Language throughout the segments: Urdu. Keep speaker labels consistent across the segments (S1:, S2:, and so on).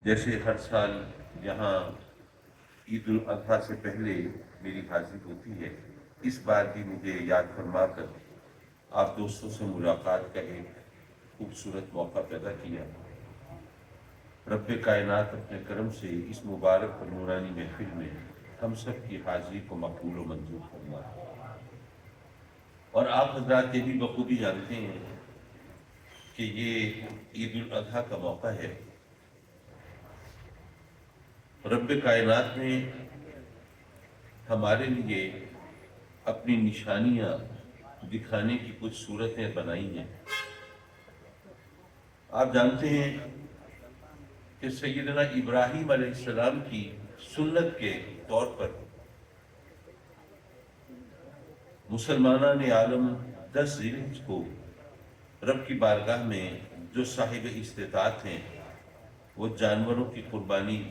S1: جیسے ہر سال یہاں عید الاضحیٰ سے پہلے میری حاضری ہوتی ہے، اس بار بھی مجھے یاد فرما کر آپ دوستوں سے ملاقات کا ایک خوبصورت موقع پیدا کیا۔ رب کائنات اپنے کرم سے اس مبارک اور نورانی محفل میں ہم سب کی حاضری کو مقبول و منظور فرمائے۔ اور آپ حضرات یہ بھی بخوبی جانتے ہیں کہ یہ عید الاضحیٰ کا موقع ہے۔ رب کائنات نے ہمارے لیے اپنی نشانیاں دکھانے کی کچھ صورتیں بنائی ہیں۔ آپ جانتے ہیں کہ سیدنا ابراہیم علیہ السلام کی سنت کے طور پر مسلمانان عالم 10 ذی الحجہ کو رب کی بارگاہ میں جو صاحب استطاعت ہیں وہ جانوروں کی قربانی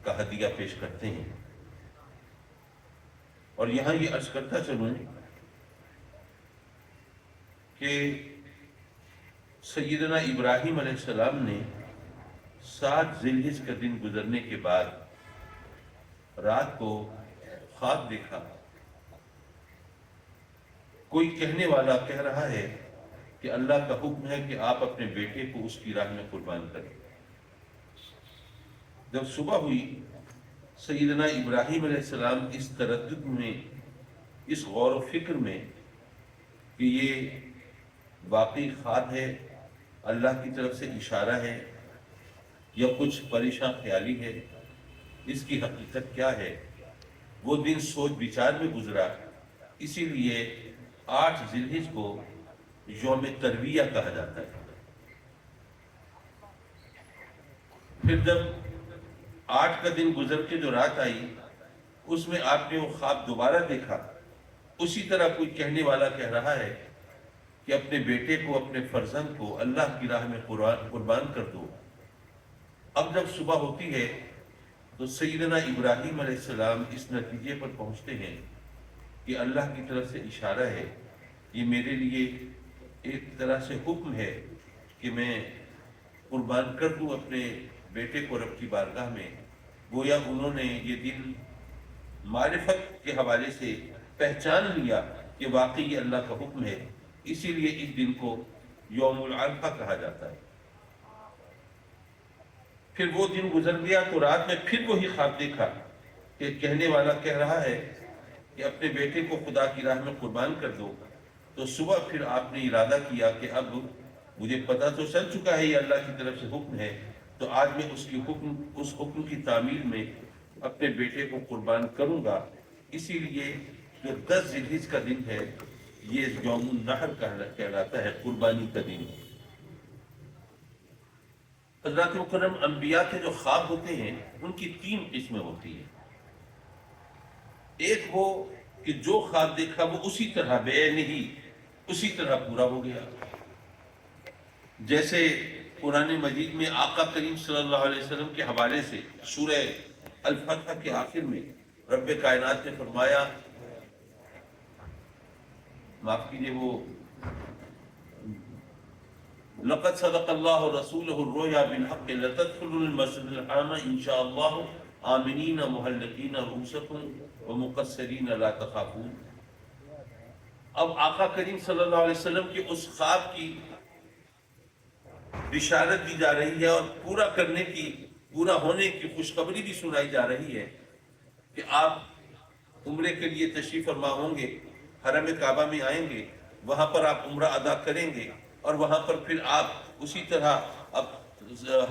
S1: کا ہدیہ پیش کرتے ہیں۔ اور یہاں یہ عرض کرتا چلوں کہ سیدنا ابراہیم علیہ السلام نے 7 ذی الحجہ کا دن گزرنے کے بعد رات کو خواب دیکھا۔ کوئی کہنے والا کہہ رہا ہے کہ اللہ کا حکم ہے کہ آپ اپنے بیٹے کو اس کی راہ میں قربان کریں۔ جب صبح ہوئی، سیدنا ابراہیم علیہ السلام اس تردد میں، اس غور و فکر میں کہ یہ واقعی خواب ہے، اللہ کی طرف سے اشارہ ہے یا کچھ پریشان خیالی ہے، اس کی حقیقت کیا ہے، وہ دن سوچ بچار میں گزرا۔ اسی لیے 8 ذی الحجہ کو یوم ترویہ کہا جاتا ہے۔ پھر جب 8 کا دن گزر کے جو رات آئی، اس میں آپ نے وہ خواب دوبارہ دیکھا۔ اسی طرح کوئی کہنے والا کہہ رہا ہے کہ اپنے بیٹے کو، اپنے فرزند کو اللہ کی راہ میں قربان کر دو۔ اب جب صبح ہوتی ہے تو سیدنا ابراہیم علیہ السلام اس نتیجے پر پہنچتے ہیں کہ اللہ کی طرف سے اشارہ ہے، یہ میرے لیے ایک طرح سے حکم ہے کہ میں قربان کر دوں اپنے بیٹے کو رب کی بارگاہ میں۔ گویا انہوں نے یہ دن معرفت کے حوالے سے پہچان لیا کہ واقعی یہ اللہ کا حکم ہے، اسی لیے اس دن کو یوم العرفہ کہا جاتا ہے۔ پھر وہ دن گزر گیا تو رات میں پھر وہی خواب دیکھا کہ کہنے والا کہہ رہا ہے کہ اپنے بیٹے کو خدا کی راہ میں قربان کر دو۔ تو صبح پھر آپ نے ارادہ کیا کہ اب مجھے پتہ تو چل چکا ہے یہ اللہ کی طرف سے حکم ہے، تو آج میں اس حکم کی تعمیل میں اپنے بیٹے کو قربان کروں گا۔ اسی لیے جو 10 ذی الحجہ کا دن ہے یہ یوم النحر کہلاتا ہے، قربانی کا دن۔ حضرات مکرم، انبیاء کے جو خواب ہوتے ہیں ان کی 3 قسمیں ہوتی ہیں۔ ایک وہ کہ جو خواب دیکھا وہ اسی طرح بعینہ اسی طرح پورا ہو گیا۔ جیسے قرآن مجید میں آقا کریم صلی اللہ علیہ وسلم کے حوالے سے سورہ الفتح کے آخر میں رب کائنات نے فرمایا، معاف کیجیے، وہ لقد صدق اللہ رسولہ الرؤیا بالحق لتدخلن المسجد الحرام ان شاء اللہ آمنین محلقین رؤوسکم ومقصرین لا تخافون۔ اب آقا کریم صلی اللہ علیہ وسلم کے اس خواب کی بشارت دی جا رہی ہے اور پورا ہونے کی خوشخبری بھی سنائی جا رہی ہے کہ آپ عمرے کے لیے تشریف فرما ہوں گے، حرم کعبہ میں آئیں گے، وہاں پر آپ عمرہ ادا کریں گے اور وہاں پر پھر آپ اسی طرح اب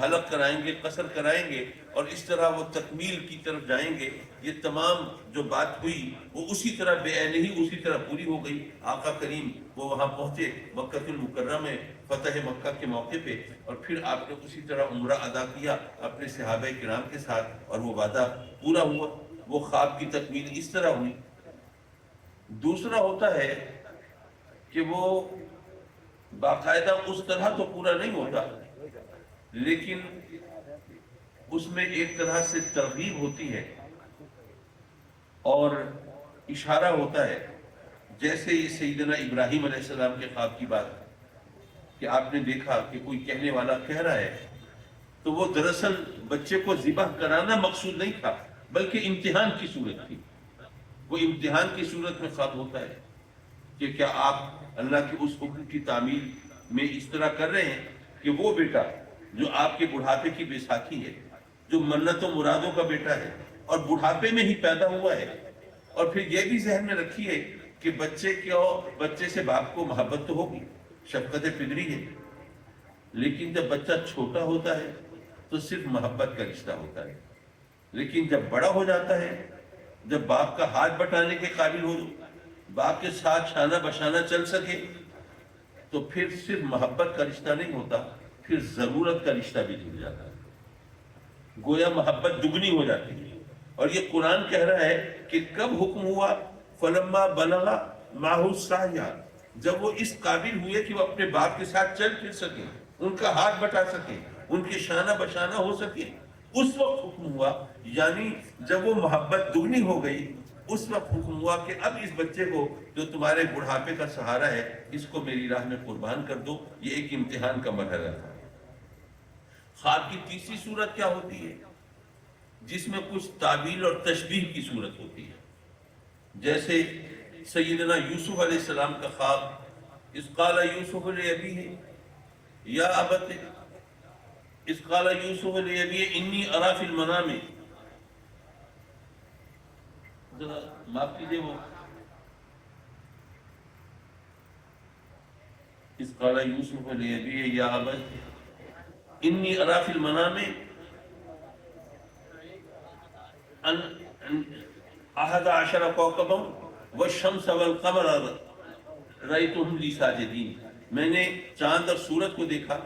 S1: حلق کرائیں گے، قصر کرائیں گے اور اس طرح وہ تکمیل کی طرف جائیں گے۔ یہ تمام جو بات ہوئی وہ اسی طرح بعینہ ہی اسی طرح پوری ہو گئی۔ آقا کریم وہ وہاں پہنچے مکہ المکرمہ میں فتح مکہ کے موقع پہ، اور پھر آپ نے اسی طرح عمرہ ادا کیا اپنے صحابہ کرام کے ساتھ اور وہ وعدہ پورا ہوا، وہ خواب کی تکمیل اس طرح ہوئی۔ دوسرا ہوتا ہے کہ وہ باقاعدہ اس طرح تو پورا نہیں ہوتا، لیکن اس میں ایک طرح سے ترغیب ہوتی ہے اور اشارہ ہوتا ہے۔ جیسے یہ سیدنا ابراہیم علیہ السلام کے خواب کی بات کہ آپ نے دیکھا کہ کوئی کہنے والا کہہ رہا ہے، تو وہ دراصل بچے کو ذبح کرانا مقصود نہیں تھا، بلکہ امتحان کی صورت تھی۔ وہ امتحان کی صورت میں خواب ہوتا ہے کہ کیا آپ اللہ کے اس حکم کی تعمیل میں اس طرح کر رہے ہیں کہ وہ بیٹا جو آپ کے بڑھاپے کی بیساکھی ہے، جو منتوں مرادوں کا بیٹا ہے اور بڑھاپے میں ہی پیدا ہوا ہے، اور پھر یہ بھی ذہن میں رکھیے کہ بچے سے باپ کو محبت تو ہوگی، شفقت فطری ہے، لیکن جب بچہ چھوٹا ہوتا ہے تو صرف محبت کا رشتہ ہوتا ہے، لیکن جب بڑا ہو جاتا ہے، جب باپ کا ہاتھ بٹانے کے قابل ہو، باپ کے ساتھ شانہ بشانہ چل سکے، تو پھر صرف محبت کا رشتہ نہیں ہوتا، پھر ضرورت کا رشتہ بھی جڑ جاتا ہے، گویا محبت دگنی ہو جاتی ہے۔ اور یہ قرآن کہہ رہا ہے کہ کب حکم ہوا، فلما بلغ معه السعی، جب وہ اس قابل ہوئے کہ وہ اپنے باپ کے ساتھ چل پھر سکیں، ان کا ہاتھ بٹا سکیں، ان کے شانہ بشانہ ہو سکے، اس وقت حکم ہوا، یعنی جب وہ محبت دگنی ہو گئی، اس وقت حکم ہوا کہ اب اس بچے کو جو تمہارے بڑھاپے کا سہارا ہے، اس کو میری راہ میں قربان کر دو۔ یہ ایک امتحان کا مرحلہ تھا۔ خواب کی تیسری صورت کیا ہوتی ہے؟ جس میں کچھ تعبیر اور تشبیہ کی صورت ہوتی ہے، جیسے سیدنا یوسف علیہ السلام کا خواب، اذ قال یوسف لأبیہ یا ابت، اذ قال یوسف لأبیہ انی اری فی المنام، ذرا معاف کیجیے، وہ اذ قال یوسف لأبیہ یا ابت انی اری فی المنام احد عشر کوكبا والشمس والقمر رأيتهم لي ساجدين، میں نے چاند اور سورج کو دیکھا۔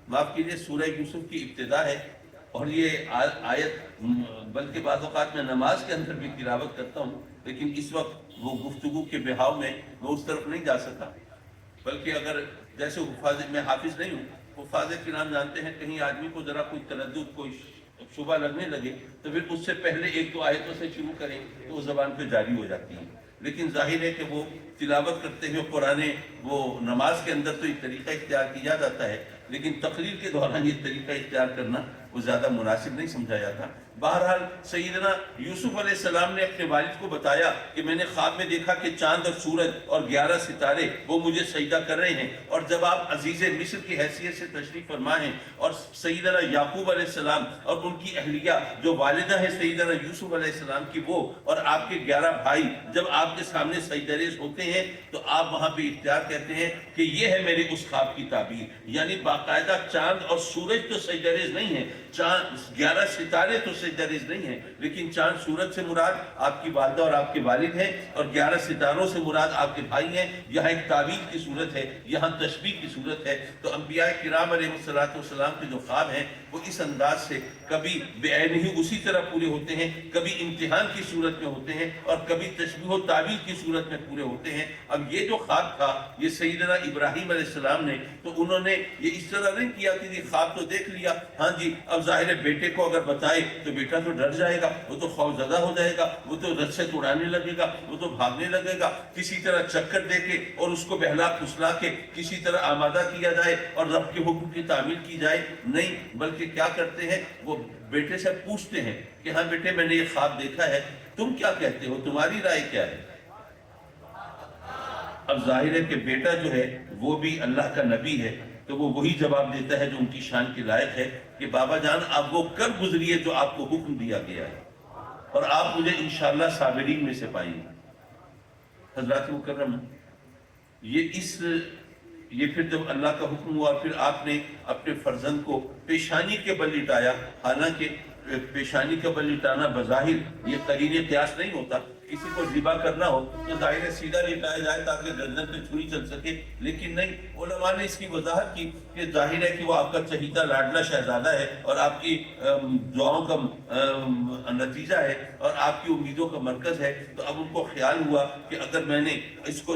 S1: معاف کیجیے، سورہ یوسف کی ابتدا ہے، اور یہ آیت بلکہ بعض اوقات میں نماز کے اندر بھی تلاوت کرتا ہوں، لیکن اس وقت وہ گفتگو کے بہاؤ میں اس طرف نہیں جا سکا، بلکہ اگر جیسے میں حافظ نہیں ہوں، حفاظ کرام جانتے ہیں، کہیں آدمی کو ذرا کوئی تردد، کوئی شبہ لگنے لگے تو پھر اس سے پہلے ایک دو آیتوں سے شروع کریں تو وہ زبان پہ جاری ہو جاتی ہے، لیکن ظاہر ہے کہ وہ تلاوت کرتے ہوئے قرآن، وہ نماز کے اندر تو ایک طریقہ اختیار کیا جاتا ہے، لیکن تقریر کے دوران یہ طریقہ اختیار کرنا وہ زیادہ مناسب نہیں سمجھا جاتا۔ بہرحال سیدنا یوسف علیہ السلام نے اپنے والد کو بتایا کہ میں نے خواب میں دیکھا کہ چاند اور سورج اور 11 ستارے وہ مجھے سجدہ کر رہے ہیں، اور جب آپ عزیز مصر کی حیثیت سے تشریف فرما ہیں، اور سیدنا یعقوب علیہ السلام اور ان کی اہلیہ جو والدہ ہے سیدنا یوسف علیہ السلام کی، وہ اور آپ کے 11 بھائی جب آپ کے سامنے سجدہ ریز ہوتے ہیں، تو آپ وہاں پہ اختیار کہتے ہیں کہ یہ ہے میرے اس خواب کی تعبیر، یعنی باقاعدہ چاند اور سورج تو سجدہ ریز نہیں ہے، 11 ستارے تو سجدہ ریز نہیں ہیں، لیکن چاند سورج سے مراد آپ کی والدہ اور آپ کے والد ہیں، اور 11 ستاروں سے مراد آپ کے بھائی ہیں۔ یہاں ایک تعبیر کی صورت ہے، یہاں تشبیہ کی صورت ہے۔ تو انبیاء کرام علیہ السلام کے جو خواب ہیں وہ اس انداز سے کبھی بے عین ہی اسی طرح پورے ہوتے ہیں، کبھی امتحان کی صورت میں ہوتے ہیں، اور کبھی تشبیہ و تعبیر کی صورت میں پورے ہوتے ہیں۔ اب یہ جو خواب تھا یہ سیدنا ابراہیم علیہ السلام نے، تو انہوں نے یہ اس طرح نہیں کیا کہ خواب تو دیکھ لیا، ہاں جی اب ظاہر ہے بیٹے کو اگر بتائے تو بیٹا تو ڈر جائے گا، وہ تو خوف زدہ ہو جائے گا، وہ تو رت سے توڑانے لگے گا، وہ تو بھاگنے لگے گا، کسی طرح چکر دے کے اور اس کو بہلا پھسلا کے کسی طرح آمادہ کیا جائے اور رب کے حکم کی تعمیل کی جائے، نہیں، بلکہ کیا کرتے ہیں، وہ بیٹے سے پوچھتے ہیں کہ ہاں بیٹے میں نے یہ خواب دیکھا ہے، تم کیا کہتے ہو، تمہاری رائے کیا ہے؟ اب ظاہر ہے کہ بیٹا جو ہے وہ بھی اللہ کا نبی ہے، تو وہ وہی جواب دیتا ہے جو ان کی شان کے لائق ہے کہ بابا جان آپ وہ کر گزریے جو آپ کو حکم دیا گیا ہے، اور آپ مجھے انشاءاللہ صابرین میں سے پائیں گے۔ حضرات مکرم، یہ پھر جب اللہ کا حکم ہوا، پھر آپ نے اپنے فرزند کو پیشانی کے بل لٹایا، حالانکہ پیشانی کے بل لٹانا بظاہر یہ قرین قیاس نہیں ہوتا، کسی کو ذبح کرنا ہو تو ظاہر ہے سیدھا لٹایا جائے تاکہ گردن پہ چھری چل سکے، لیکن نہیں، علماء نے اس کی وضاحت کی کہ ظاہر ہے کہ وہ آپ کا چہیتا لاڈلا شہزادہ ہے اور آپ کی دعاؤں کا نتیجہ ہے اور آپ کی امیدوں کا مرکز ہے، تو اب ان کو خیال ہوا کہ اگر میں نے اس کو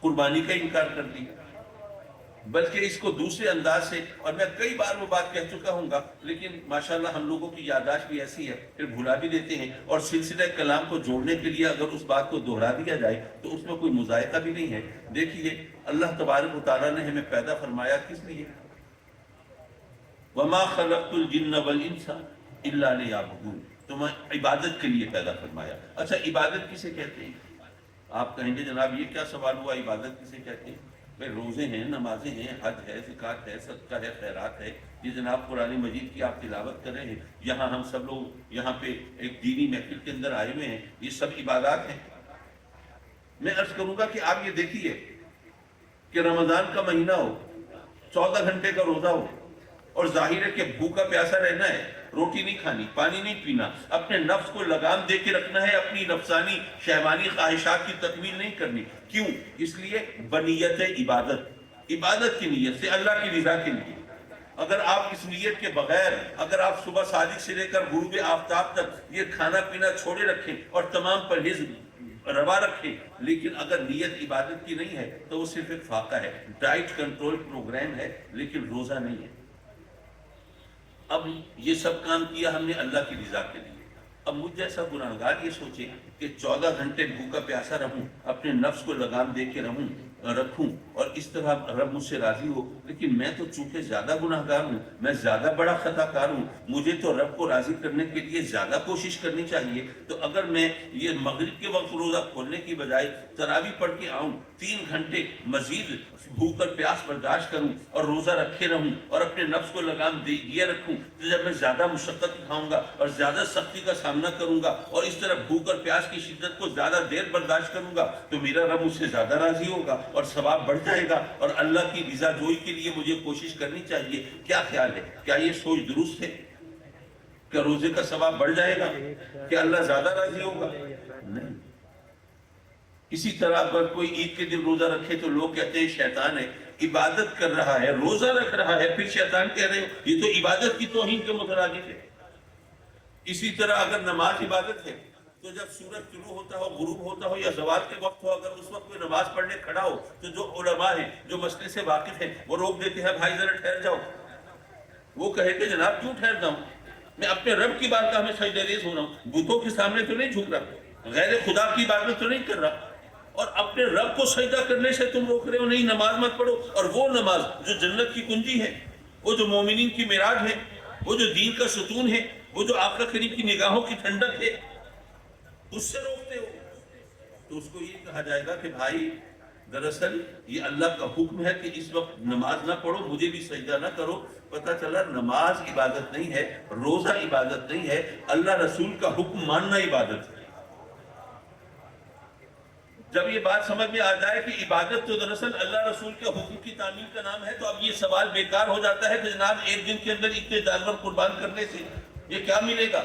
S1: قربانی کا انکار کر دیا، بلکہ اس کو دوسرے انداز سے، اور میں کئی بار وہ بات کہہ چکا ہوں گا، لیکن ماشاءاللہ ہم لوگوں کی یادداشت بھی ایسی ہے، پھر بھلا بھی دیتے ہیں، اور سلسلہ کلام کو جوڑنے کے لیے اگر اس بات کو دہرا دیا جائے تو اس میں کوئی مذائقہ بھی نہیں ہے۔ دیکھیے اللہ تبارک و تعالیٰ نے ہمیں پیدا فرمایا کس لیے؟ وَمَا خَلَقْتُ الْجِنَّ وَالْإِنسَ إِلَّا لِيَعْبُدُونِ، تو میں عبادت کے لیے پیدا فرمایا۔ اچھا عبادت کسے کہتے ہیں؟ آپ کہیں گے جناب یہ کیا سوال ہوا، عبادت کسے کہتے ہیں؟ بھئی روزے ہیں، نمازیں ہیں، حج ہے، زکوٰۃ ہے، صدقہ ہے، خیرات ہے، یہ جناب قرآن مجید کی آپ تلاوت کر رہے ہیں، یہاں ہم سب لوگ یہاں پہ ایک دینی محفل کے اندر آئے ہوئے ہیں، یہ سب عبادات ہیں۔ میں عرض کروں گا کہ آپ یہ دیکھیے کہ رمضان کا مہینہ ہو، 14 گھنٹے کا روزہ ہو، اور ظاہر ہے کہ بھوکا پیاسا رہنا ہے، روٹی نہیں کھانی، پانی نہیں پینا، اپنے نفس کو لگام دے کے رکھنا ہے، اپنی نفسانی شہوانی خواہشات کی تکمیل نہیں کرنی۔ کیوں؟ اس لیے بنیت عبادت، عبادت کی نیت سے، اللہ کی رضا کے لیے۔ اگر آپ اس نیت کے بغیر، اگر آپ صبح صادق سے لے کر غروب آفتاب تک یہ کھانا پینا چھوڑے رکھیں اور تمام پرہیز روا رکھیں، لیکن اگر نیت عبادت کی نہیں ہے تو وہ صرف ایک فاقہ ہے، ڈائٹ کنٹرول پروگرام ہے، لیکن روزہ نہیں ہے۔ اب یہ سب کام کیا ہم نے اللہ کی رضا کے لیے، اب مجھ جیسا گناہگار یہ سوچے کہ 14 گھنٹے بھوکا پیاسا رہوں، اپنے نفس کو لگام دے کے رکھوں اور اس طرح رب مجھ سے راضی ہو، لیکن میں تو چونکہ زیادہ گناہگار ہوں، میں زیادہ بڑا خطا کار ہوں، مجھے تو رب کو راضی کرنے کے لیے زیادہ کوشش کرنی چاہیے۔ تو اگر میں یہ مغرب کے وقت روزہ کھولنے کی بجائے تراویح پڑھ کے آؤں، 3 گھنٹے مزید بھوک اور پیاس برداشت کروں اور روزہ رکھے رہوں اور اپنے نفس کو لگام دیے رکھوں، تو جب میں زیادہ مشقت اٹھاؤں گا اور زیادہ سختی کا سامنا کروں گا اور اس طرح بھوک اور پیاس کی شدت کو زیادہ دیر برداشت کروں گا، تو میرا رب مجھ سے زیادہ راضی ہوگا اور ثواب بڑھ جائے گا، اور اللہ کی رضا جوئی کے لیے مجھے کوشش کرنی چاہیے۔ کیا خیال ہے؟ کیا یہ سوچ درست ہے؟ کیا روزے کا ثواب بڑھ جائے گا؟ کیا اللہ زیادہ راضی ہوگا؟ نہیں۔ اسی طرح اگر کوئی عید کے دن روزہ رکھے تو لوگ کہتے ہیں شیطان ہے، عبادت کر رہا ہے، روزہ رکھ رہا ہے، پھر شیطان کہہ رہے ہو، یہ تو عبادت کی توہین کے مترادف ہے۔ اسی طرح اگر نماز عبادت ہے تو جب سورج طلوع ہوتا ہو، غروب ہوتا ہو یا زوال کے وقت ہو، اگر اس وقت کوئی نماز پڑھنے کھڑا ہو تو جو علماء ہیں، جو مسئلے سے واقف ہیں، وہ روک دیتے ہیں، بھائی ذرا ٹھہر جاؤ۔ وہ کہے کہ جناب کیوں ٹھہر جاؤں، میں اپنے رب کی بارگاہ میں سجدہ ریز ہو رہا ہوں، بتوں کے سامنے تو نہیں جھک رہا، غیر خدا کی عبادت تو نہیں کر رہا، اور اپنے رب کو سجدہ کرنے سے تم روک رہے ہو، نہیں نماز مت پڑھو۔ اور وہ نماز جو جنت کی کنجی ہے، وہ جو مومنین کی معراج ہے، وہ جو دین کا ستون ہے، وہ جو آقا کریم کی نگاہوں کی ٹھنڈک ہے، اس سے روکتے ہو، تو اس کو یہ کہا جائے گا کہ بھائی دراصل یہ اللہ کا حکم ہے کہ اس وقت نماز نہ پڑھو، مجھے بھی سجدہ نہ کرو۔ پتہ چلا نماز عبادت نہیں ہے، روزہ عبادت نہیں ہے، اللہ رسول کا حکم ماننا عبادت ہے۔ جب یہ بات سمجھ میں آ جائے کہ عبادت تو دراصل اللہ رسول کے حکم کی تعمیل کا نام ہے، تو اب یہ سوال بیکار ہو جاتا ہے کہ جناب ایک دن کے اندر اتنے جانور قربان کرنے سے یہ کیا ملے گا؟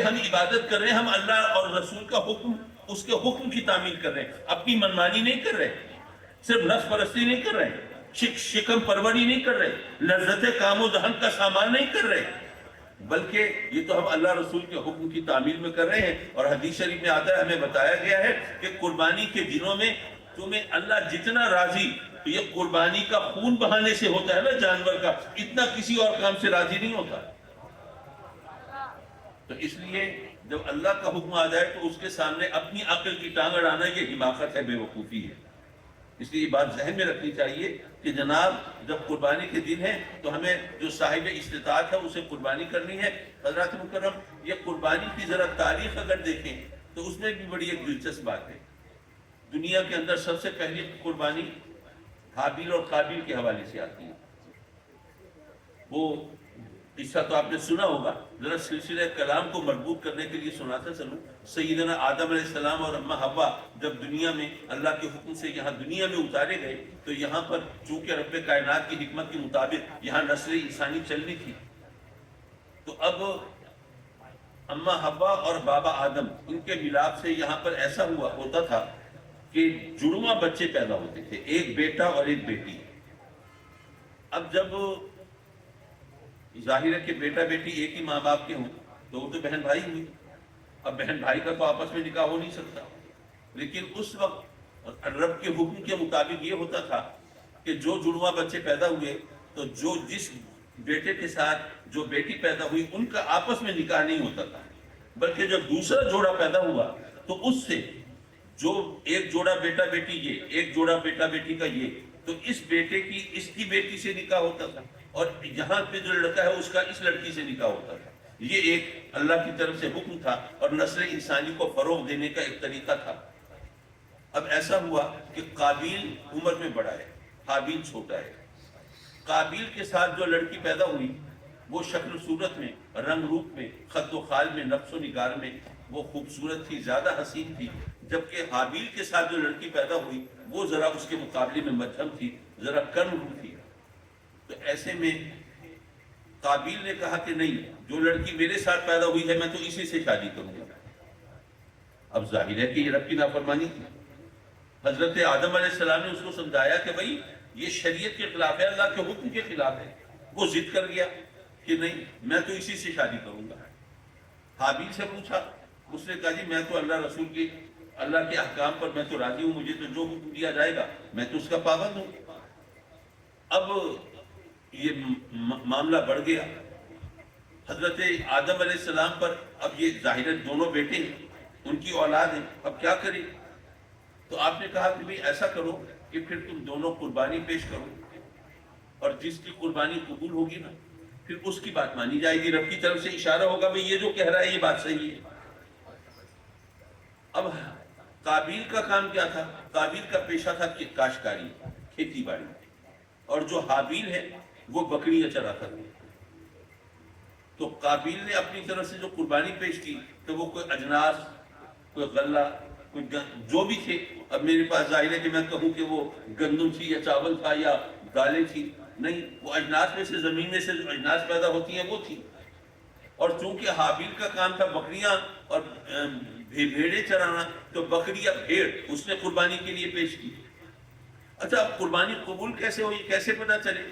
S1: ہم عبادت کر رہے ہیں، ہم اللہ اور رسول کا حکم، اس کے حکم کی تعمیل کر رہے ہیں، اپنی منمانی نہیں کر رہے، صرف نفس پرستی نہیں کر رہے، شکم پروری نہیں کر رہے، لذت کام و دہن کا سامان نہیں کر رہے، بلکہ یہ تو ہم اللہ رسول کے حکم کی تعمیل میں کر رہے ہیں۔ اور حدیث شریف میں آتا ہے، ہمیں بتایا گیا ہے کہ قربانی کے دنوں میں تمہیں اللہ جتنا راضی، یہ قربانی کا خون بہانے سے ہوتا ہے نا جانور کا، اتنا کسی اور کام سے راضی نہیں ہوتا۔ تو اس لیے جب اللہ کا حکم آ جائے تو اس کے سامنے اپنی عقل کی ٹانگ اڑانا یہ حماقت ہے، بے وقوفی ہے۔ اس لیے یہ بات ذہن میں رکھنی چاہیے کہ جناب جب قربانی کے دن ہے تو ہمیں جو صاحب استطاعت ہے اسے قربانی کرنی ہے۔ حضرات مکرم، یہ قربانی کی ذرا تاریخ اگر دیکھیں تو اس میں بھی بڑی ایک دلچسپ بات ہے۔ دنیا کے اندر سب سے پہلی قربانی حابیل اور قابیل کے حوالے سے آتی ہے۔ وہ قصہ تو آپ نے سنا ہوگا، ذرا سلسلہ کلام کو مربوط کرنے کے لیے سناتا چلوں۔ سیدنا آدم علیہ السلام اور اماں حوا جب دنیا میں اللہ کے حکم سے یہاں دنیا میں اتارے گئے تو یہاں پر چونکہ رب کائنات کی حکمت کے مطابق یہاں نسل انسانی چلنی تھی، تو اب اماں حوا اور بابا آدم ان کے ملاپ سے یہاں پر ایسا ہوتا تھا کہ جڑواں بچے پیدا ہوتے تھے، ایک بیٹا اور ایک بیٹی۔ اب جب ظاہر ہے کہ بیٹا بیٹی ایک ہی ماں باپ کے ہوں تو وہ تو بہن بھائی ہوئی، اب بہن بھائی کا تو آپس میں نکاح ہو نہیں سکتا، لیکن اس وقت اور رب کے حکم کے مطابق یہ ہوتا تھا کہ جو جڑواں بچے پیدا ہوئے تو جو جس بیٹے کے ساتھ جو بیٹی پیدا ہوئی ان کا آپس میں نکاح نہیں ہوتا تھا، بلکہ جب دوسرا جوڑا پیدا ہوا تو اس سے جو ایک جوڑا بیٹا بیٹی یہ، ایک جوڑا بیٹا بیٹی کا یہ، تو اس بیٹے کی اس کی بیٹی سے نکاح ہوتا تھا، اور یہاں پہ جو لڑکا ہے اس کا اس لڑکی سے نکاح ہوتا تھا۔ یہ ایک اللہ کی طرف سے حکم تھا اور نسل انسانی کو فروغ دینے کا ایک طریقہ تھا۔ اب ایسا ہوا کہ قابیل عمر میں بڑا ہے، حابیل چھوٹا ہے۔ قابیل کے ساتھ جو لڑکی پیدا ہوئی وہ شکل و صورت میں، رنگ روپ میں، خط و خال میں، نقش و نگار میں وہ خوبصورت تھی، زیادہ حسین تھی، جبکہ حابیل کے ساتھ جو لڑکی پیدا ہوئی وہ ذرا اس کے مقابلے میں مدھم تھی، ذرا کم روح تھی۔ تو ایسے میں قابیل نے کہا کہ نہیں، جو لڑکی میرے ساتھ پیدا ہوئی ہے میں تو اسی سے شادی کروں گا۔ اب ظاہر ہے کہ یہ رب کی نافرمانی تھی۔ حضرت آدم علیہ السلام نے اس کو سمجھایا کہ بھائی یہ شریعت کے خلاف ہے، اللہ کے حکم کے خلاف ہے۔ وہ ضد کر گیا کہ نہیں، میں تو اسی سے شادی کروں گا۔ حابیل سے پوچھا، اس نے کہا جی میں تو اللہ رسول کی، اللہ کے احکام پر میں تو راضی ہوں، مجھے تو جو حکم دیا جائے گا میں تو اس کا پابند ہوں۔ اب یہ معاملہ بڑھ گیا حضرت آدم علیہ السلام پر۔ اب یہ ظاہر دونوں بیٹے ہیں، ان کی اولاد ہے، اب کیا کریں؟ تو آپ نے کہا کہ بھئی ایسا کرو کہ پھر تم دونوں قربانی پیش کرو، اور جس کی قربانی قبول ہوگی نا پھر اس کی بات مانی جائے گی، رب کی طرف سے اشارہ ہوگا بھئی یہ جو کہہ رہا ہے یہ بات صحیح ہے۔ اب قابیل کا کام کیا تھا؟ قابیل کا پیشہ تھا کہ کاشتکاری، کھیتی باڑی، اور جو حابیل ہے وہ بکریاں چراتا تھا۔ تو قابیل نے اپنی طرف سے جو قربانی پیش کی تو وہ کوئی اجناس، کوئی غلہ، کوئی جو بھی تھے، اب میرے پاس ظاہر ہے کہ میں کہوں کہ وہ گندم تھی یا چاول تھا یا دالیں تھی، نہیں، وہ اجناس میں سے، زمین میں سے جو اجناس پیدا ہوتی ہیں وہ تھی۔ اور چونکہ حابیل کا کام تھا بکریاں اور بھیڑیں چرانا، تو بکری یا بھیڑ اس نے قربانی کے لیے پیش کی۔ اچھا، اب قربانی قبول کیسے ہوئی، کیسے پتہ چلے؟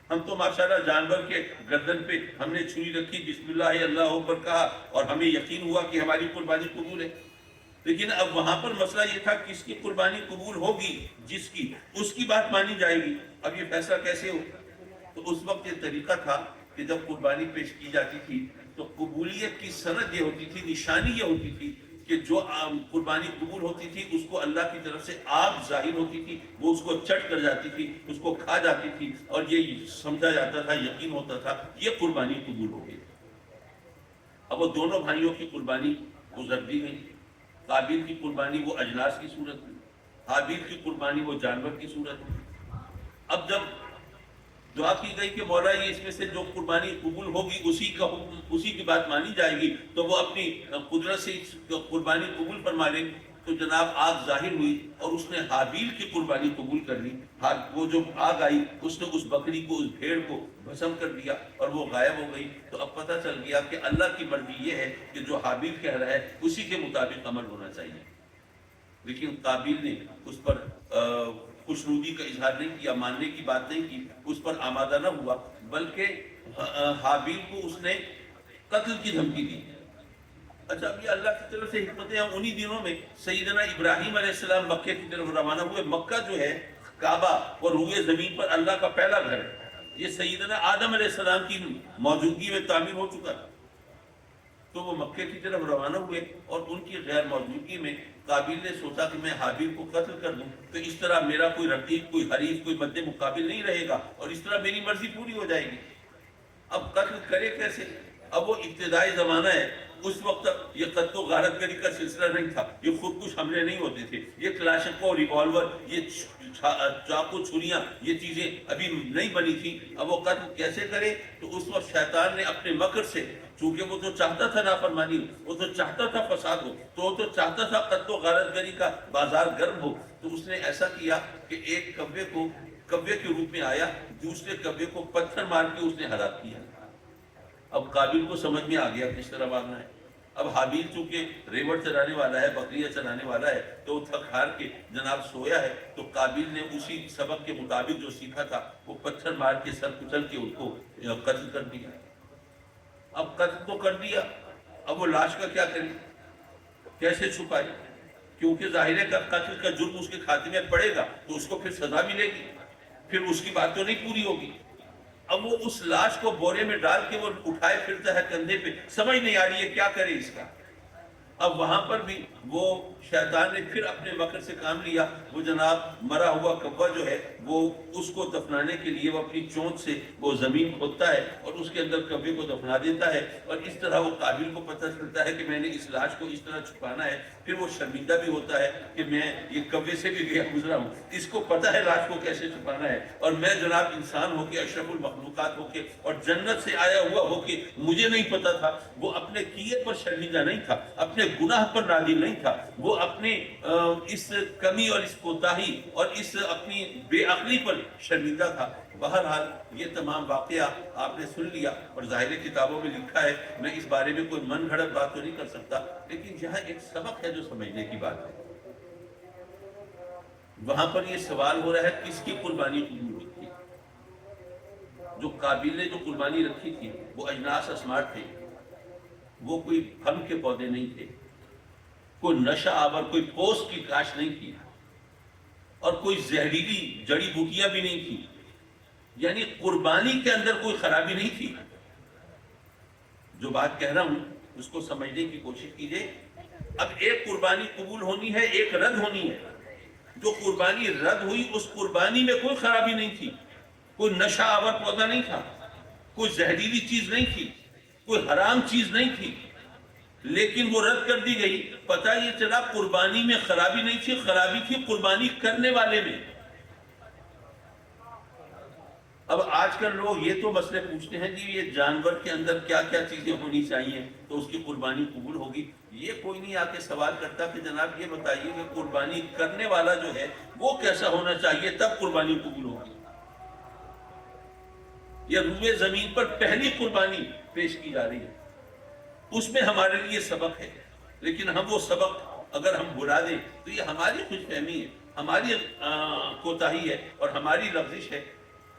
S1: ہم تو ماشاءاللہ جانور کے گردن پہ ہم نے چھری رکھی، بسم اللہ اللہ اکبر کہا، اور ہمیں یقین ہوا کہ ہماری قربانی قبول ہے۔ لیکن اب وہاں پر مسئلہ یہ تھا کہ کس کی قربانی قبول ہوگی، جس کی، اس کی بات مانی جائے گی۔ اب یہ فیصلہ کیسے ہو؟ تو اس وقت یہ طریقہ تھا کہ جب قربانی پیش کی جاتی تھی تو قبولیت کی سند یہ ہوتی تھی، نشانی یہ ہوتی تھی کہ جو قربانی قبول ہوتی تھی اس کو اللہ کی طرف سے آگ ظاہر ہوتی تھی، وہ اس کو چٹ کر جاتی تھی، اس کو کھا جاتی تھی، اور یہ سمجھا جاتا تھا، یقین ہوتا تھا یہ قربانی قبول ہو گئی۔ اب وہ دونوں بھائیوں کی قربانی گزر دی گئی۔ قابیل کی قربانی وہ اجناس کی صورت میں، حابیل کی قربانی وہ جانور کی صورت میں۔ اب جب دعا کی گئی کہ مولا یہ اس میں سے جو قربانی قبول ہوگی اسی کا حکم، اسی کی بات مانی جائے گی، تو وہ اپنی قدرت سے قربانی قبول فرما لیں، تو جناب آگ ظاہر ہوئی اور اس نے حابیل کی قربانی قبول کر لی۔ وہ جو آگ آئی اس نے اس بکری کو، اس بھیڑ کو بھسم کر دیا اور وہ غائب ہو گئی۔ تو اب پتہ چل گیا کہ اللہ کی مرضی یہ ہے کہ جو حابیل کہہ رہا ہے اسی کے مطابق عمل ہونا چاہیے۔ لیکن قابیل نے اس پر خوشنودی کا اظہار نہیں کیا، ماننے کی بات نہیں کی، اس پر آمادہ نہ ہوا، بلکہ حابیل کو اس نے قتل کی دھمکی دی۔ اچھا، اب یہ اللہ کی طرف سے حکمتیں ہیں۔ انہی دنوں میں سیدنا ابراہیم علیہ السلام مکہ کی طرف روانہ ہوئے۔ مکہ جو ہے کعبہ اور روئے زمین پر اللہ کا پہلا گھر ہے، یہ سیدنا آدم علیہ السلام کی موجودگی میں تعمیر ہو چکا تھا۔ تو وہ مکے کی طرف روانہ ہوئے اور ان کی غیر موجودگی میں قابیل نے سوچا کہ میں حابیل کو قتل کر دوں تو اس طرح میرا کوئی رقیب، کوئی حریف، کوئی مد مقابل نہیں رہے گا اور اس طرح میری مرضی پوری ہو جائے گی۔ اب قتل کرے کیسے؟ اب وہ ابتدائی زمانہ ہے، اس وقت یہ قتل و غارت گری کا سلسلہ نہیں تھا، یہ خودکش حملے نہیں ہوتے تھے، یہ کلاشنکوف، ریوالور، یہ چاقو، چھریاں، یہ چیزیں ابھی نہیں بنی تھی۔ اب وہ قتل کیسے کرے؟ تو اس وقت شیطان نے اپنے مکر سے، چونکہ وہ تو چاہتا تھا نافرمانی، وہ تو چاہتا تھا فساد ہو، تو وہ تو چاہتا تھا قتل و غارت گری کا بازار گرم ہو، تو اس نے ایسا کیا کہ ایک کوے کے روپ میں آیا، دوسرے کوے کو پتھر مار کے اس نے ہلاک کیا۔ اب قابیل کو سمجھ میں آ گیا کس طرح مارنا ہے۔ اب حابیل چونکہ ریوڑ چرانے والا ہے، بکریاں چرانے والا ہے، تو وہ تھک ہار کے جناب سویا ہے، تو قابیل نے اسی سبق کے مطابق جو سیکھا تھا وہ پتھر مار کے سر کچل کے ان کو قتل کر دیا۔ اب قتل تو کر دیا، اب وہ لاش کا کیا کرے، کیسے چھپائے؟ کیونکہ ظاہر ہے کہ قتل کا جرم اس کے کھاتے میں پڑے گا تو اس کو پھر سزا ملے گی، پھر اس کی بات تو نہیں پوری ہوگی۔ اب وہ اس لاش کو بورے میں ڈال کے وہ اٹھائے پھرتا ہے کندھے پہ، سمجھ نہیں آ رہی ہے کیا کرے اس کا۔ اب وہاں پر بھی وہ شیطان نے پھر اپنے وقت سے کام لیا، وہ جناب مرا ہوا کوا جو ہے وہ اس کو دفنانے کے لیے وہ اپنی چونچ سے وہ زمین کھودتا ہے اور اس کے اندر کبے کو دفنا دیتا ہے، اور اس طرح وہ قابل کو پتہ چلتا ہے کہ میں نے اس لاش کو اس طرح چھپانا ہے۔ پھر وہ شرمندہ بھی ہوتا ہے کہ میں یہ کبے سے بھی گیا گزرا ہوں، اس کو پتہ ہے لاش کو کیسے چھپانا ہے، اور میں جناب انسان ہو کے اشرف المخلوقات ہو کے اور جنت سے آیا ہوا ہو کے مجھے نہیں پتا تھا۔ وہ اپنے کیے پر شرمندہ نہیں تھا، اپنے گناہ پر نادم نہیں تھا، وہ اپنے اس کمی اور اس کوتاہی اور اس اپنی بے عقلی پر شرمندہ تھا۔ بہرحال یہ تمام واقعہ آپ نے سن لیا اور ظاہر کتابوں میں لکھا ہے، میں اس بارے میں کوئی من گھڑت بات تو نہیں کر سکتا، لیکن یہاں ایک سبق ہے جو سمجھنے کی بات ہے۔ وہاں پر یہ سوال ہو رہا ہے کس کی قربانی قبول ہوئی تھی؟ جو قابل نے جو قربانی رکھی تھی وہ اجناس اسمار تھے، وہ کوئی پھل کے پودے نہیں تھے، کوئی نشہ آور کوئی پوست کی کاشت نہیں تھی، اور کوئی زہریلی جڑی بوٹیاں بھی نہیں تھی، یعنی قربانی کے اندر کوئی خرابی نہیں تھی۔ جو بات کہہ رہا ہوں اس کو سمجھنے کی کوشش کیجئے۔ اب ایک قربانی قبول ہونی ہے، ایک رد ہونی ہے۔ جو قربانی رد ہوئی اس قربانی میں کوئی خرابی نہیں تھی، کوئی نشہ آور پودا نہیں تھا، کوئی زہریلی چیز نہیں تھی، کوئی حرام چیز نہیں تھی، لیکن وہ رد کر دی گئی۔ پتہ یہ چلا قربانی میں خرابی نہیں تھی، خرابی تھی قربانی کرنے والے میں۔ اب آج کل لوگ یہ تو مسئلے پوچھتے ہیں کہ یہ جانور کے اندر کیا کیا چیزیں ہونی چاہیے تو اس کی قربانی قبول ہوگی۔ یہ کوئی نہیں آ کے سوال کرتا کہ جناب یہ بتائیے کہ قربانی کرنے والا جو ہے وہ کیسا ہونا چاہیے تب قربانی قبول ہوگی۔ یہ روئے زمین پر پہلی قربانی پیش کی جا رہی ہے، اس میں ہمارے لیے سبق ہے، لیکن ہم وہ سبق اگر ہم بھلا دیں تو یہ ہماری خوش فہمی ہے، ہماری کوتاہی ہے اور ہماری لغزش ہے۔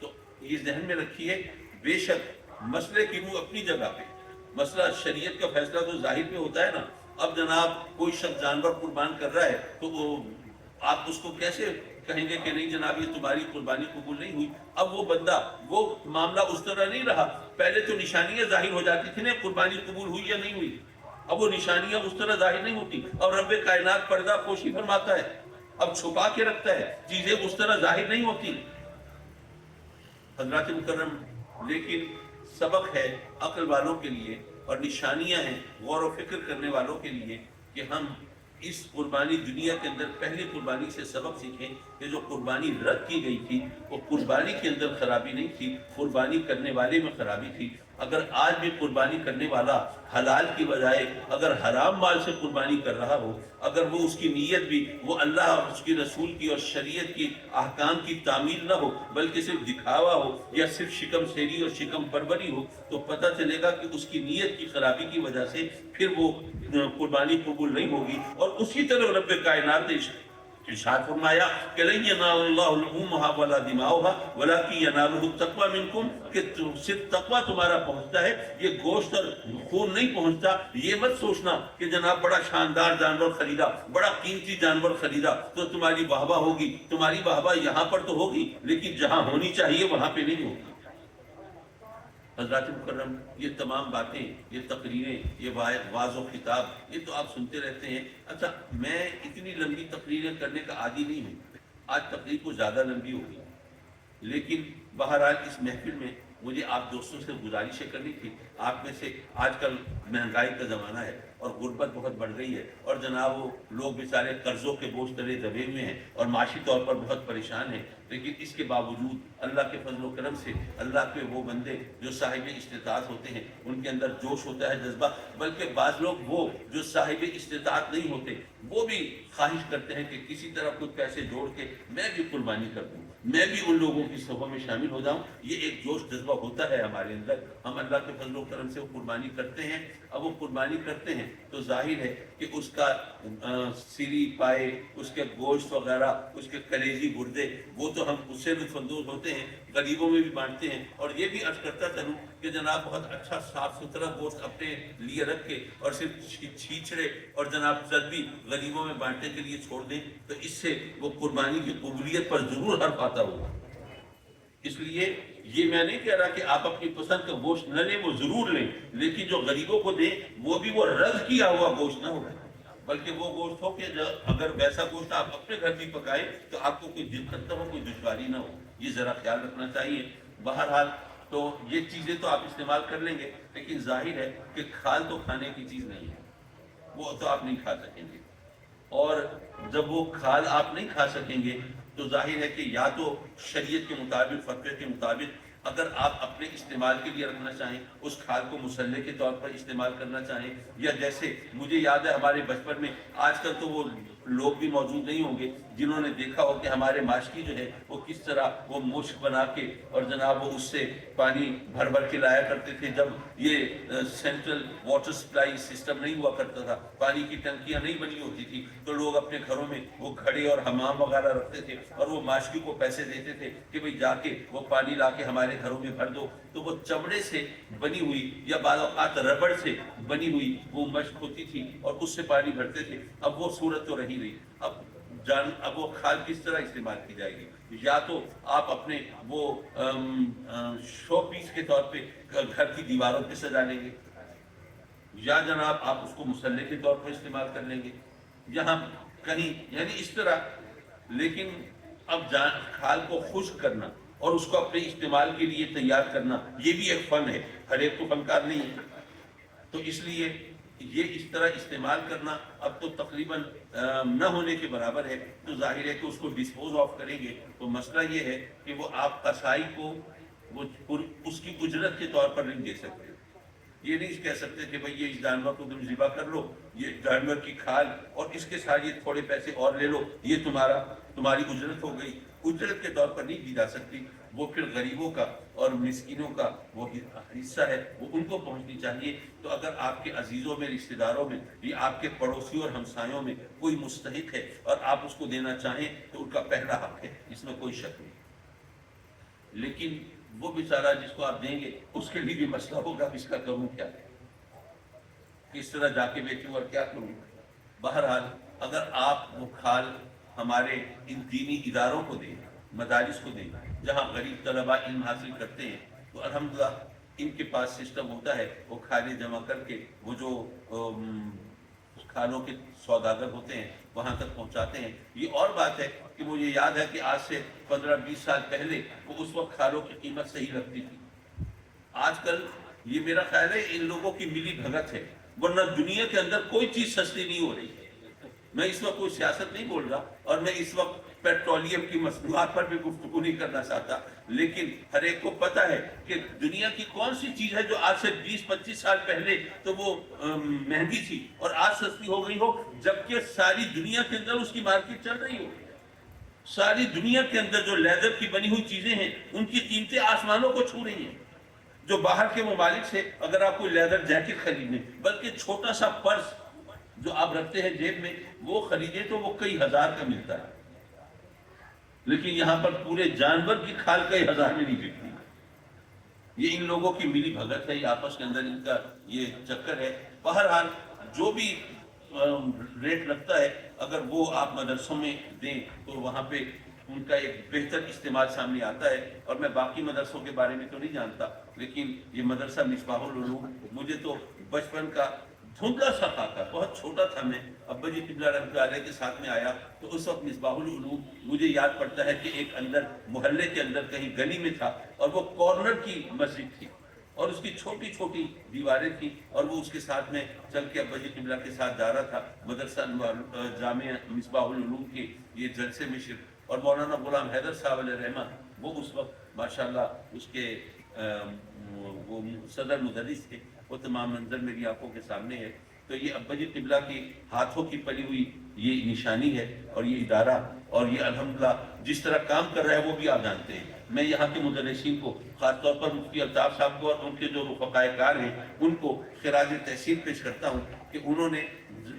S1: تو یہ ذہن میں رکھیے، بے شک مسئلے کی روح اپنی جگہ پہ، مسئلہ شریعت کا فیصلہ تو ظاہر پہ ہوتا ہے نا۔ اب جناب کوئی شخص جانور قربان کر رہا ہے تو وہ آپ اس کو کیسے کہیں گے کہ نہیں جناب یہ تمہاری قربانی قبول نہیں ہوئی؟ اب وہ بندہ وہ معاملہ اس طرح نہیں رہا، پہلے تو نشانیاں ظاہر ہو جاتی تھی نا قربانی قبول ہوئی یا نہیں ہوئی، اب وہ نشانیاں اس طرح ظاہر نہیں ہوتی، اور رب کائنات پردہ پوشی فرماتا ہے، اب چھپا کے رکھتا ہے، چیزیں اس طرح ظاہر نہیں ہوتی۔ حضرات مکرم، لیکن سبق ہے عقل والوں کے لیے اور نشانیاں ہیں غور و فکر کرنے والوں کے لیے کہ ہم اس قربانی دنیا کے اندر پہلی قربانی سے سبق سیکھیں کہ جو قربانی رد کی گئی تھی وہ قربانی کے اندر خرابی نہیں تھی، قربانی کرنے والے میں خرابی تھی۔ اگر آج بھی قربانی کرنے والا حلال کی بجائے اگر حرام مال سے قربانی کر رہا ہو، اگر وہ اس کی نیت بھی وہ اللہ اور اس کی رسول کی اور شریعت کی احکام کی تعمیل نہ ہو بلکہ صرف دکھاوا ہو یا صرف شکم سیری اور شکم پروری ہو، تو پتہ چلے گا کہ اس کی نیت کی خرابی کی وجہ سے پھر وہ قربانی قبول نہیں ہوگی۔ اور اسی طرح رب کائنات نے ارشاد فرمایا کہ لن ینال اللہ لحومها ولا دماؤها ولکن ینالہ التقوی منکم، کہ صرف تقوی تمہارا پہنچتا ہے، یہ گوشت اور خون نہیں پہنچتا۔ یہ مت سوچنا کہ جناب بڑا شاندار جانور خریدا، بڑا قیمتی جانور خریدا تو تمہاری واہ واہ ہوگی، تمہاری واہ واہ یہاں پر تو ہوگی لیکن جہاں ہونی چاہیے وہاں پہ نہیں ہوگی۔ حضرات مکرم، یہ تمام باتیں، یہ تقریریں، یہ واعظ و خطاب یہ تو آپ سنتے رہتے ہیں۔ اچھا، میں اتنی لمبی تقریریں کرنے کا عادی نہیں ہوں، آج تقریر کو زیادہ لمبی ہوگی، لیکن بہرحال اس محفل میں مجھے آپ دوستوں سے گزارشیں کرنی تھی۔ آپ میں سے آج کل مہنگائی کا زمانہ ہے اور غربت بہت بڑھ گئی ہے، اور جناب وہ لوگ بیچارے قرضوں کے بوجھ تلے دبے ہوئے ہیں اور معاشی طور پر بہت پریشان ہیں، لیکن اس کے باوجود اللہ کے فضل و کرم سے اللہ کے وہ بندے جو صاحب استطاعت ہوتے ہیں ان کے اندر جوش ہوتا ہے، جذبہ، بلکہ بعض لوگ وہ جو صاحب استطاعت نہیں ہوتے وہ بھی خواہش کرتے ہیں کہ کسی طرح کچھ پیسے جوڑ کے میں بھی قربانی کر دوں، میں بھی ان لوگوں کی صفوں میں شامل ہو جاؤں۔ یہ ایک جوش جذبہ ہوتا ہے ہمارے اندر، ہم اللہ کے فضل و کرم سے وہ قربانی کرتے ہیں۔ اب وہ قربانی کرتے ہیں تو ظاہر ہے کہ اس کا سری پائے، اس کے گوشت وغیرہ، اس کے کلیجی گردے، وہ تو ہم اس سے لطف اندوز ہوتے ہیں، غریبوں میں بھی بانٹتے ہیں۔ اور یہ بھی عرض کرتا چلوں کہ کہ جناب بہت اچھا صاف ستھرا گوشت اپنے لیے رکھ کے اور صرف چھیچڑے اور جناب چربی غریبوں میں بانٹنے کے لیے چھوڑ دیں تو اس سے وہ قربانی کی قبولیت پر ضرور حرف آتا ہوگا۔ اس لیے یہ میں نہیں کہہ رہا کہ آپ اپنی پسند کا گوشت نہ لیں، وہ ضرور لیں، لیکن جو غریبوں کو دیں وہ بھی وہ رز کیا ہوا گوشت نہ ہو، بلکہ وہ گوشت ہو کہ اگر ویسا گوشت آپ اپنے گھر بھی پکائیں تو آپ کو کوئی دقت نہ ہو، کوئی دشواری نہ ہو، یہ ذرا خیال رکھنا چاہیے۔ بہرحال تو یہ چیزیں تو آپ استعمال کر لیں گے، لیکن ظاہر ہے کہ کھال تو کھانے کی چیز نہیں ہے، وہ تو آپ نہیں کھا سکیں گے، اور جب وہ کھال آپ نہیں کھا سکیں گے تو ظاہر ہے کہ یا تو شریعت کے مطابق، فتوے کے مطابق، اگر آپ اپنے استعمال کے لیے رکھنا چاہیں، اس کھال کو مسلح کے طور پر استعمال کرنا چاہیں، یا جیسے مجھے یاد ہے ہمارے بچپن میں، آج کل تو وہ لوگ بھی موجود نہیں ہوں گے جنہوں نے دیکھا ہو کہ ہمارے ماشکی جو ہے وہ کس طرح وہ مشک بنا کے اور جناب وہ اس سے پانی بھر بھر کے لایا کرتے تھے، جب یہ سینٹرل واٹر سپلائی سسٹم نہیں ہوا کرتا تھا، پانی کی ٹنکیاں نہیں بنی ہوتی تھی، تو لوگ اپنے گھروں میں وہ گھڑے اور حمام وغیرہ رکھتے تھے اور وہ ماشکی کو پیسے دیتے تھے کہ بھئی جا کے وہ پانی لا کے ہمارے گھروں میں بھر دو، تو وہ چمڑے سے بنی ہوئی یا بعض اوقات ربڑ سے بنی ہوئی وہ مشک ہوتی تھی اور اس سے پانی بھرتے تھے۔ اب وہ صورت تو رہی نہیں، اب وہ کھال کس طرح استعمال کی جائے گی؟ یا تو آپ اپنے وہ شو پیس کے طور پہ گھر کی دیواروں پہ سجا لیں گے، یا جناب آپ اس کو مسلح کے طور پر استعمال کر لیں گے، یہاں کہیں یعنی اس طرح۔ لیکن اب کھال کو خشک کرنا اور اس کو اپنے استعمال کے لیے تیار کرنا یہ بھی ایک فن ہے، ہر ایک تو فنکار نہیں ہے، تو اس لیے یہ اس طرح استعمال کرنا اب تو تقریباً نہ ہونے کے برابر ہے، تو ظاہر ہے کہ اس کو ڈسپوز آف کریں گے تو مسئلہ یہ ہے کہ وہ آپ قصائی کو وہ اس کی اجرت کے طور پر نہیں دے سکتے، یہ نہیں کہہ سکتے کہ بھئی یہ اس جانور کو تم ذبح کر لو، یہ جانور کی کھال اور اس کے ساتھ یہ تھوڑے پیسے اور لے لو، یہ تمہاری اجرت ہو گئی، اجرت کے طور پر نہیں دی جا سکتی، وہ پھر غریبوں کا اور مسکینوں کا وہ حصہ ہے، وہ ان کو پہنچنی چاہیے۔ تو اگر آپ کے عزیزوں میں، رشتہ داروں میں یا آپ کے پڑوسیوں اور ہمسایوں میں کوئی مستحق ہے اور آپ اس کو دینا چاہیں تو ان کا پہلا حق ہے، اس میں کوئی شک نہیں، لیکن وہ بیچارہ جس کو آپ دیں گے اس کے لیے بھی مسئلہ ہوگا، اس کا کروں کیا، کس طرح جا کے بیچوں اور کیا کروں۔ بہرحال اگر آپ وہ کھال ہمارے ان دینی اداروں کو دیں، مدارس کو دیں جہاں غریب طلباء علم حاصل کرتے ہیں، تو الحمدللہ ان کے پاس سسٹم ہوتا ہے، وہ کھالیں جمع کر کے وہ جو کھالوں کے سوداگر ہوتے ہیں وہاں تک پہنچاتے ہیں۔ یہ اور بات ہے کہ مجھے یاد ہے کہ آج سے 15-20 سال پہلے وہ اس وقت کھالوں کی قیمت صحیح رکھتی تھی، آج کل یہ میرا خیال ہے ان لوگوں کی ملی بھگت ہے، ورنہ دنیا کے اندر کوئی چیز سستی نہیں ہو رہی ہے۔ میں اس وقت کوئی سیاست نہیں بول رہا اور میں اس وقت پیٹرولیم کی مصنوعات پر بھی گفتگو نہیں کرنا چاہتا، لیکن ہر ایک کو پتہ ہے کہ دنیا کی کون سی چیز ہے جو آج سے 20-25 سال پہلے تو وہ مہنگی تھی اور آج سستی ہو گئی ہو، جبکہ ساری دنیا کے اندر اس کی مارکیٹ چل رہی ہو۔ ساری دنیا کے اندر جو لیدر کی بنی ہوئی چیزیں ہیں ان کی قیمتیں آسمانوں کو چھو رہی ہیں۔ جو باہر کے ممالک سے اگر آپ کوئی لیدر جیکٹ خریدیں، بلکہ چھوٹا سا پرس جو آپ رکھتے ہیں جیب میں وہ خریدیں تو وہ کئی ہزار کا ملتا ہے، لیکن یہاں پر پورے جانور کی کھال کئی ہزار میں نہیں بکتی۔ یہ ان لوگوں کی ملی بھگت ہے، یہ آپس کے اندر ان کا یہ چکر ہے۔ بہرحال جو بھی ریٹ لگتا ہے اگر وہ آپ مدرسوں میں دیں تو وہاں پہ ان کا ایک بہتر استعمال سامنے آتا ہے، اور میں باقی مدرسوں کے بارے میں تو نہیں جانتا، لیکن یہ مدرسہ مصباح العلوم مجھے تو بچپن کا دھندلا سا خاکہ، بہت چھوٹا تھا میں، ابا جی قبلہ رحمۃ اللہ علیہ کے ساتھ میں آیا تو اس وقت مصباح العلوم مجھے یاد پڑتا ہے کہ ایک اندر محلے کے اندر کہیں گلی میں تھا اور وہ کارنر کی مسجد تھی اور اس کی چھوٹی چھوٹی دیواریں تھیں، اور وہ اس کے ساتھ میں چل کے ابا جی قبلہ کے ساتھ جا رہا تھا مدرسہ جامعہ مصباح العلوم کے یہ جلسے میں شرکت، اور مولانا غلام حیدر صاحب علیہ رحمہ وہ اس وقت ماشاءاللہ اس کے وہ صدر مدرس تھے، وہ تمام منظر میری آنکھوں کے سامنے ہے۔ تو یہ ابا جی قبلہ کی ہاتھوں کی پلی ہوئی یہ نشانی ہے، اور یہ ادارہ اور یہ الحمدللہ جس طرح کام کر رہا ہے وہ بھی آپ جانتے ہیں۔ میں یہاں کے مدرسین کو خاص طور پر مفتی الطاف صاحب کو اور ان کے جو رفقائے کار ہیں ان کو خراج تحسین پیش کرتا ہوں کہ انہوں نے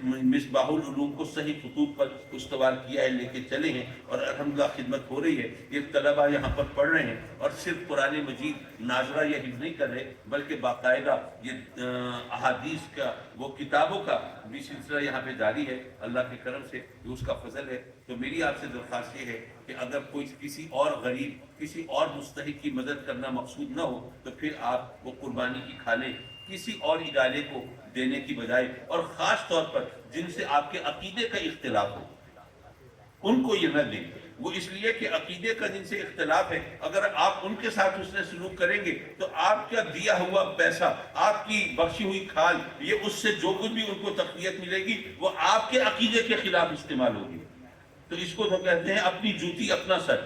S1: مصباح العلوم کو صحیح خطوط پر استوار کیا ہے، لے کے چلے ہیں اور الحمدللہ خدمت ہو رہی ہے۔ یہ طلبہ یہاں پر پڑھ رہے ہیں اور صرف قرآن مجید ناظرہ یا حفظ نہیں کر رہے، بلکہ باقاعدہ یہ احادیث کا وہ کتابوں کا بھی سلسلہ یہاں پہ جاری ہے۔ اللہ کے کرم سے یہ اس کا فضل ہے۔ تو میری آپ سے درخواست یہ ہے کہ اگر کوئی کسی اور غریب، کسی اور مستحق کی مدد کرنا مقصود نہ ہو تو پھر آپ وہ قربانی کی کھالیں کسی اور ادارے کو دینے کی بجائے، اور خاص طور پر جن سے آپ کے عقیدے کا اختلاف ہو ان کو یہ نہ دیں۔ وہ اس لیے کہ عقیدے کا جن سے اختلاف ہے، اگر آپ ان کے ساتھ حسن سلوک کریں گے تو آپ کا دیا ہوا پیسہ، آپ کی بخشی ہوئی کھال، یہ اس سے جو کچھ بھی ان کو تقویت ملے گی وہ آپ کے عقیدے کے خلاف استعمال ہوگی۔ تو اس کو تو کہتے ہیں اپنی جوتی اپنا سر۔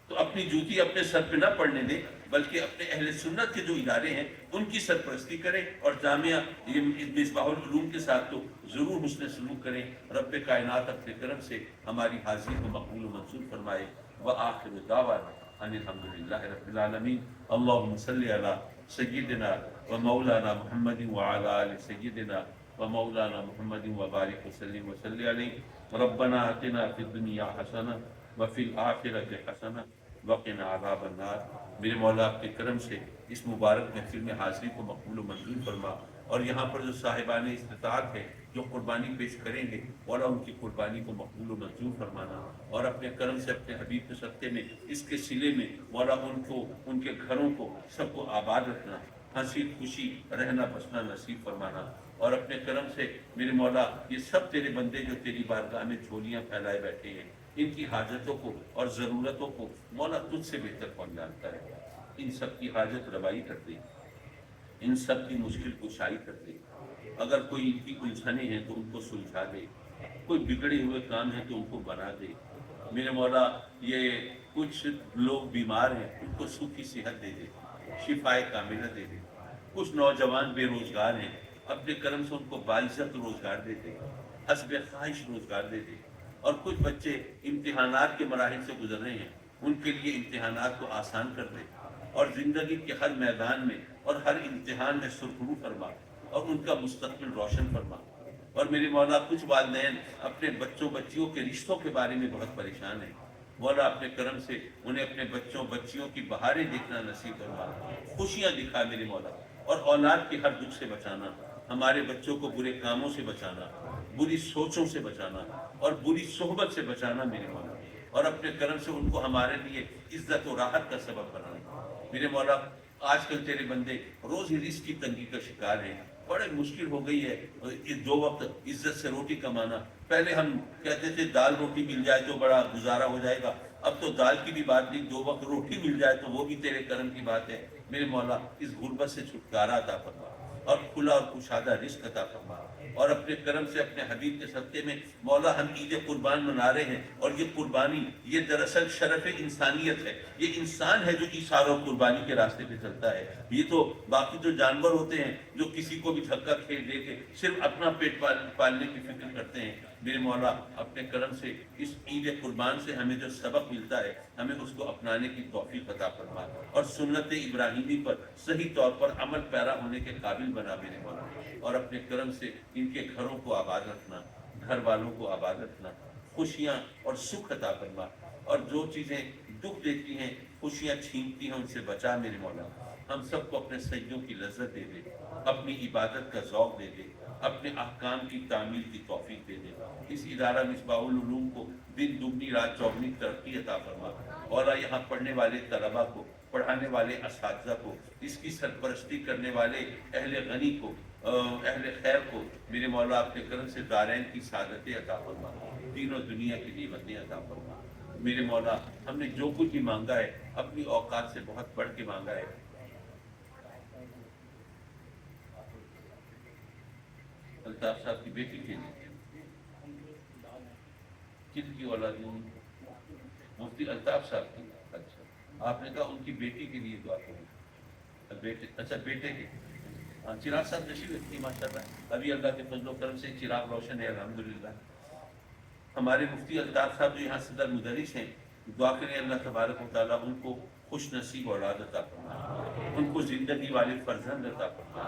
S1: تو اپنی جوتی اپنے سر پہ نہ پڑنے دیں، بلکہ اپنے اہل سنت کے جو ادارے ہیں ان کی سرپرستی کریں، اور جامعہ یہ مصباح العلوم کے ساتھ تو ضرور حسن سلوک کریں۔ رب کائنات اپنے کرم سے ہماری حاضری کو مقبول و منظور فرمائے۔ وآخر دعوانا ان الحمد للہ رب العالمین۔ اللہم صلی علی سیدنا و مولانا محمد وعلی آل سیدنا و مولانا محمد وبارک وسلم وصلی علیہ۔ ربنا آتنا فی الدنیا حسنہ وفی الآخرۃ حسنہ وقنا عذاب النار۔ میرے مولا آپ کے کرم سے اس مبارک محفل میں حاضری کو مقبول و منظور فرما، اور یہاں پر جو صاحبان استطاعت ہے جو قربانی پیش کریں گے مولا ان کی قربانی کو مقبول و منظور فرمانا، اور اپنے کرم سے اپنے حبیب کے صدقے میں اس کے صلے میں مولا ان کو، ان کے گھروں کو، سب کو آباد رکھنا، ہنسی خوشی رہنا بسنا نصیب فرمانا، اور اپنے کرم سے میرے مولا یہ سب تیرے بندے جو تیری بارگاہ میں جھولیاں پھیلائے بیٹھے ہیں ان کی حاجتوں کو اور ضرورتوں کو مولا تجھ سے بہتر کون جانتا ہے۔ ان سب کی حاجت روائی کر دے، ان سب کی مشکل کشائی کر دے۔ اگر کوئی ان کی الجھنیں ہیں تو ان کو سلجھا دے، کوئی بگڑے ہوئے کام ہیں تو ان کو بنا دے۔ میرے مولا یہ کچھ لوگ بیمار ہیں ان کو سوکھی صحت دے دے، شفائے کاملہ دے دے۔ کچھ نوجوان بے روزگار ہیں، اپنے کرم سے ان کو باعزت روزگار دے دے، حسب خواہش روزگار دے دے۔ اور کچھ بچے امتحانات کے مراحل سے گزر رہے ہیں، ان کے لیے امتحانات کو آسان کر دے، اور زندگی کے ہر میدان میں اور ہر امتحان میں سرخرو فرما، اور ان کا مستقبل روشن فرما۔ اور میرے مولا کچھ والدین اپنے بچوں بچیوں کے رشتوں کے بارے میں بہت پریشان ہیں، مولا اپنے کرم سے انہیں اپنے بچوں بچیوں کی بہاریں دیکھنا نصیب فرما، خوشیاں دکھا میرے مولا، اور اولاد کے ہر دکھ سے بچانا، ہمارے بچوں کو برے کاموں سے بچانا، بری سوچوں سے بچانا اور بری صحبت سے بچانا میرے مولا، اور اپنے کرم سے ان کو ہمارے لیے عزت و راحت کا سبب بنانا میرے مولا۔ آج کل تیرے بندے روز ہی رزق کی تنگی کا شکار ہیں، بڑے مشکل ہو گئی ہے دو وقت عزت سے روٹی کمانا۔ پہلے ہم کہتے تھے دال روٹی مل جائے تو بڑا گزارا ہو جائے گا، اب تو دال کی بھی بات نہیں، دو وقت روٹی مل جائے تو وہ بھی تیرے کرم کی بات ہے میرے مولا۔ اس غربت سے چھٹکارا عطا فرما اور کھلا اور کشادہ رزق عطا فرما، اور اپنے کرم سے اپنے حبیب کے صدقے میں مولا ہم عید قربان منا رہے ہیں، اور یہ قربانی یہ دراصل شرف انسانیت ہے۔ یہ انسان ہے جو ایثار اور قربانی کے راستے پہ چلتا ہے۔ یہ تو باقی جو جانور ہوتے ہیں جو کسی کو بھی دھکا کھیل دے کے صرف اپنا پیٹ پالنے کی فکر کرتے ہیں میرے مولا، اپنے کرم سے اس عید قربان سے ہمیں جو سبق ملتا ہے ہمیں اس کو اپنانے کی توفیق عطا فرما، اور سنت ابراہیمی پر صحیح طور پر عمل پیرا ہونے کے قابل بنا میرے مولا، اور اپنے کرم سے ان کے گھروں کو آباد رکھنا، گھر والوں کو آباد رکھنا، خوشیاں اور سکھ عطا فرما، اور جو چیزیں دکھ دیتی ہیں خوشیاں چھینتی ہیں ان سے بچا میرے مولا۔ ہم سب کو اپنے سجدوں کی لذت دے دے، اپنی عبادت کا ذوق دے دے، اپنے احکام کی تعمیل کی توفیق دے دے۔ اس ادارہ مصباح العلوم کو دن دگنی رات چوگنی ترقی عطا فرما، اور یہاں پڑھنے والے طلباء کو، پڑھانے والے اساتذہ کو، اس کی سرپرستی کرنے والے اہل غنی کو، اہل خیر کو میرے مولا اپنے کرم سے دارین کی سعادتیں عطا فرما، دین و دنیا کی نعمتیں عطا فرما میرے مولا۔ ہم نے جو کچھ بھی مانگا ہے اپنی اوقات سے بہت بڑھ کے مانگا ہے۔ الطاف صاحب کی بیٹی کے لیے کن کی اولاد ہے؟ مفتی الطاف صاحب کی۔ اچھا، آپ نے کہا ان کی بیٹی کے لیے دعا کریں۔ بیٹے، اچھا بیٹے کے۔ ہاں، چراغ صاحب تشریف رکھتی ماشاء اللہ، ابھی اللہ کے فضل و کرم سے چراغ روشن ہے الحمدللہ۔ ہمارے مفتی الطاف صاحب جو یہاں صدر مدرس ہیں، دعا کریں اللہ تبارک و تعالیٰ ان کو خوش نصیب اولاد عطا فرما، ان کو زندگی والے فرزند عطا فرما،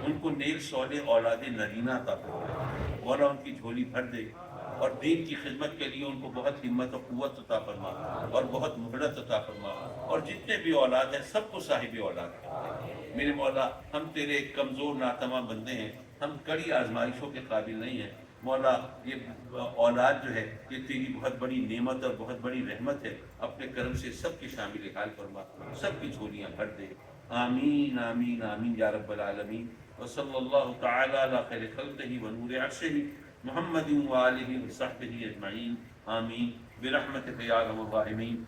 S1: ان کو نیک صالح اولاد نرینہ عطا فرما، مولا ان کی جھولی بھر دے اور دین کی خدمت کے لیے ان کو بہت ہمت و قوت عطا فرما اور بہت مہلت عطا فرما، اور جتنے بھی اولاد ہیں سب کو صاحب اولاد ہے میرے مولا۔ ہم تیرے کمزور ناتواں بندے ہیں، ہم کڑی آزمائشوں کے قابل نہیں ہیں مولا۔ یہ اولاد جو ہے یہ تیری بہت بڑی نعمت اور بہت بڑی رحمت ہے، اپنے کرم سے سب کی شامل حال فرما، سب کی جھولیاں بھر دے۔ آمین آمین آمین یا رب العالمین۔ وصلی اللہ تعالی علی خیر خلقہ ونور عرشہ محمد وآلہ وصحبہ اجمعین، آمین برحمتک یا ارحم الراحمین۔